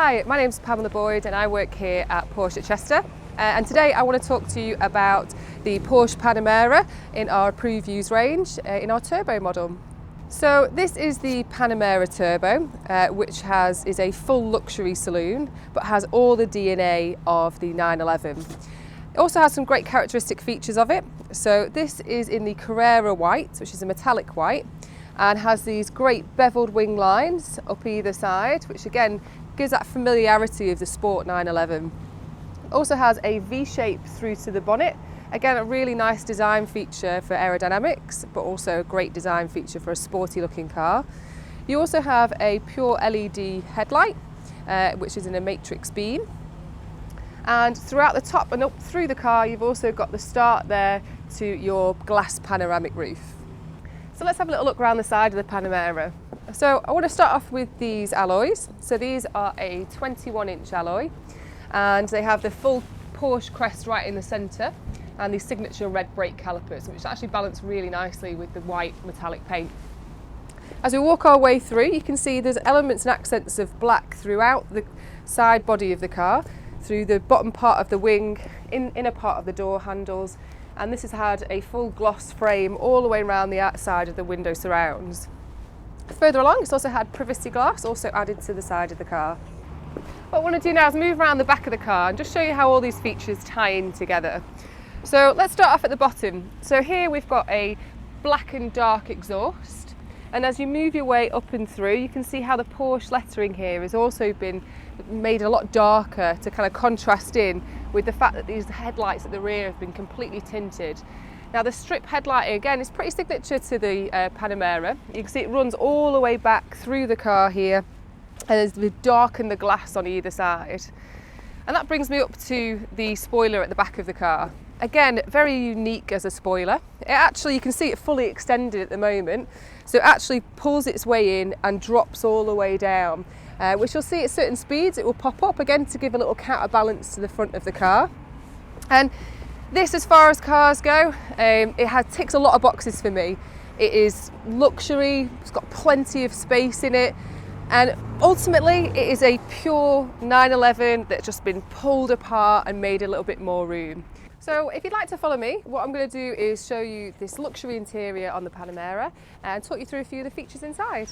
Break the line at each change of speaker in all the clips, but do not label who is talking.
Hi, my name's Pamela and I work here at Porsche at Chester. And today I want to talk to you about the Porsche Panamera in our approved use range in our turbo model. So this is the Panamera Turbo, which is a full luxury saloon, but has all the DNA of the 911. It also has some great characteristic features of it. So this is in the Carrera white, which is a metallic white, and has these great beveled wing lines up either side, which again gives that familiarity of the Sport 911. It also has a V-shape through to the bonnet. Again, a really nice design feature for aerodynamics, but also a great design feature for a sporty looking car. You also have a pure LED headlight, which is in a matrix beam. And throughout the top and up through the car, you've also got the start there to your glass panoramic roof. So let's have a little look around the side of the Panamera. So I want to start off with these alloys. So these are a 21-inch alloy, and they have the full Porsche crest right in the centre and the signature red brake calipers, which actually balance really nicely with the white metallic paint. As we walk our way through, you can see there's elements and accents of black throughout the side body of the car, through the bottom part of the wing, inner part of the door handles, and this has had a full gloss frame all the way around the outside of the window surrounds. Further along, it's also had privacy glass also added to the side of the car. What I want to do now is move around the back of the car and just show you how all these features tie in together. So let's start off at the bottom. So here we've got a black and dark exhaust, and as you move your way up and through, you can see how the Porsche lettering here has also been made a lot darker to kind of contrast in with the fact that these headlights at the rear have been completely tinted. Now the strip headlight again is pretty signature to the Panamera. You can see it runs all the way back through the car here, and we've darkened the glass on either side. And that brings me up to the spoiler at the back of the car. Again, very unique as a spoiler. It actually, you can see it fully extended at the moment, so it actually pulls its way in and drops all the way down, which you'll see at certain speeds it will pop up again to give a little counterbalance to the front of the car. And this, as far as cars go, it ticks a lot of boxes for me. It is luxury, it's got plenty of space in it, and ultimately it is a pure 911 that's just been pulled apart and made a little bit more room. So if you'd like to follow me, what I'm going to do is show you this luxury interior on the Panamera and talk you through a few of the features inside.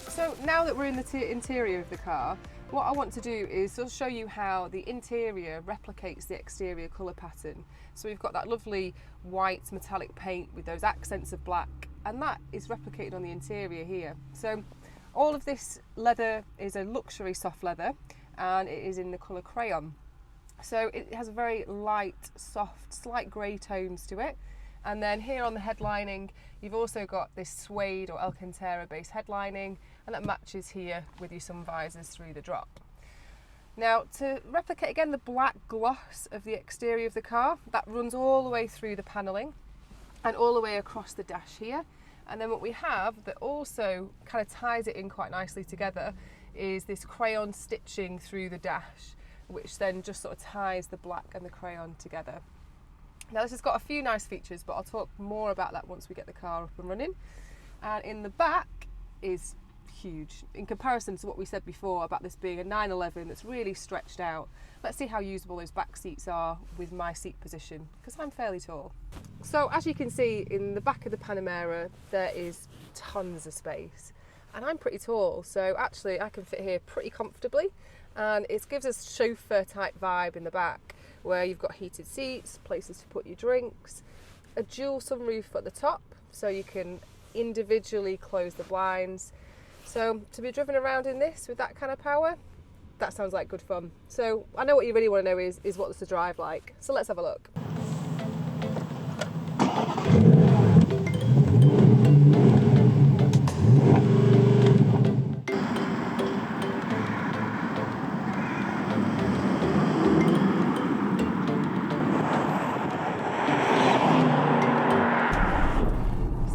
So now that we're in the interior of the car, what I want to do is sort of show you how the interior replicates the exterior colour pattern. So we've got that lovely white metallic paint with those accents of black, and that is replicated on the interior here. So all of this leather is a luxury soft leather, and it is in the colour crayon. So it has a very light, soft, slight grey tones to it. And then here on the headlining, you've also got this suede or Alcantara based headlining, and that matches here with your sun visors through the drop. Now, to replicate again the black gloss of the exterior of the car, that runs all the way through the panelling and all the way across the dash here. And then what we have that also kind of ties it in quite nicely together is this crayon stitching through the dash, which then just sort of ties the black and the crayon together. Now this has got a few nice features, but I'll talk more about that once we get the car up and running. And in the back is huge in comparison to what we said before about this being a 911 that's really stretched out. Let's see how usable those back seats are with my seat position, because I'm fairly tall. So as you can see in the back of the Panamera, there is tons of space, and I'm pretty tall, so actually I can fit here pretty comfortably, and it gives us chauffeur type vibe in the back, where you've got heated seats, places to put your drinks, a dual sunroof at the top so you can individually close the blinds. So to be driven around in this with that kind of power, that sounds like good fun. So I know what you really want to know is what's the drive like. So let's have a look.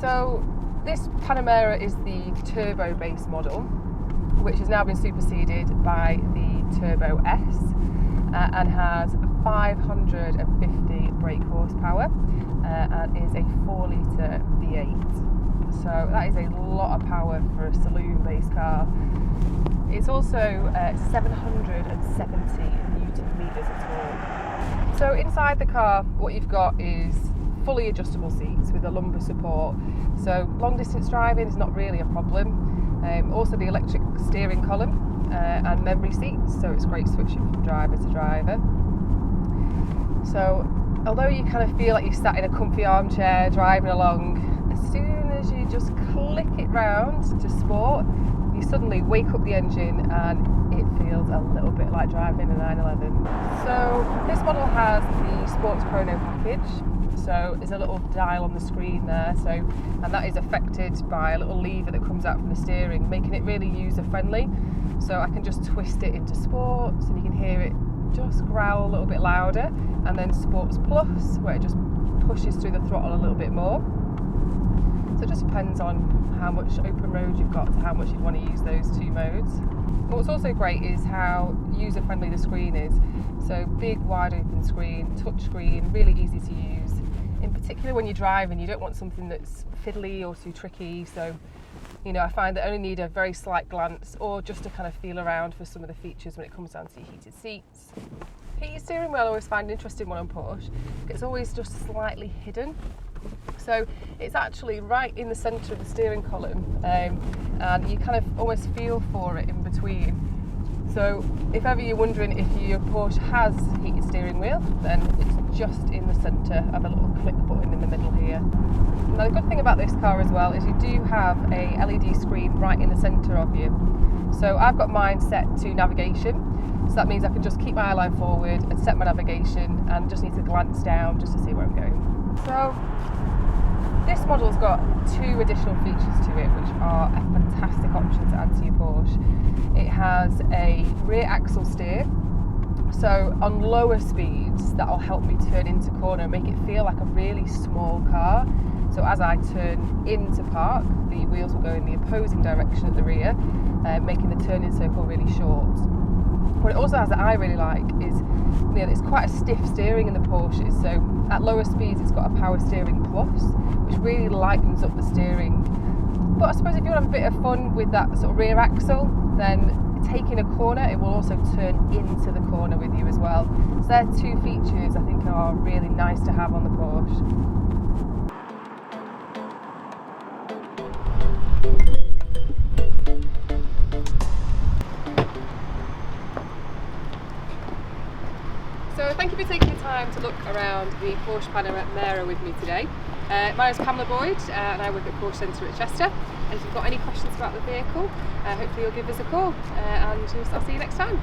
So this Panamera is the turbo base model, which has now been superseded by the Turbo S and has 550 brake horsepower and is a 4-litre V8. So that is a lot of power for a saloon-based car. It's also 770 Newton meters of torque. So inside the car, what you've got is fully adjustable seats with a lumbar support. So long distance driving is not really a problem. Also the electric steering column and memory seats, so it's great switching from driver to driver. So although you kind of feel like you're sat in a comfy armchair driving along, as soon as you just click it round to sport, you suddenly wake up the engine and it feels a little bit like driving a 911. So this model has the Sports Chrono package. So there's a little dial on the screen there, and that is affected by a little lever that comes out from the steering, making it really user friendly. So I can just twist it into Sports and you can hear it just growl a little bit louder, and then Sports Plus, where it just pushes through the throttle a little bit more. So it just depends on how much open road you've got to how much you'd want to use those two modes. But what's also great is how user friendly the screen is. So big wide open screen, touch screen, really easy to use. In particular when you're driving, you don't want something that's fiddly or too tricky. So, you know, I find that I only need a very slight glance or just to kind of feel around for some of the features when it comes down to your heated seats. Heated steering wheel I always find an interesting one on Porsche. It's always just slightly hidden. So it's actually right in the centre of the steering column, and you kind of almost feel for it in between. So if ever you're wondering if your Porsche has heated steering wheel, then it's just in the centre of a little click button in the middle here. Now the good thing about this car as well is you do have a LED screen right in the centre of you. So I've got mine set to navigation, so that means I can just keep my eye line forward and set my navigation and just need to glance down just to see where I'm going. So this model's got 2 additional features to it, which are a fantastic option to add to your Porsche. It has a rear axle steer, so on lower speeds that'll help me turn into corner and make it feel like a really small car. So as I turn into park, the wheels will go in the opposing direction at the rear, making the turning circle really short. What it also has that I really like is, you know, it's quite a stiff steering in the Porsches, so at lower speeds it's got a power steering plus, which really lightens up the steering. But I suppose if you want to have a bit of fun with that sort of rear axle, then taking a corner, it will also turn into the corner with you as well. So they're 2 features I think are really nice to have on the Porsche. So thank you for taking the time to look around the Porsche Panamera with me today. My name is Pamela Boyd and I work at Porsche Centre at Chester. And if you've got any questions about the vehicle, hopefully you'll give us a call and I'll see you next time.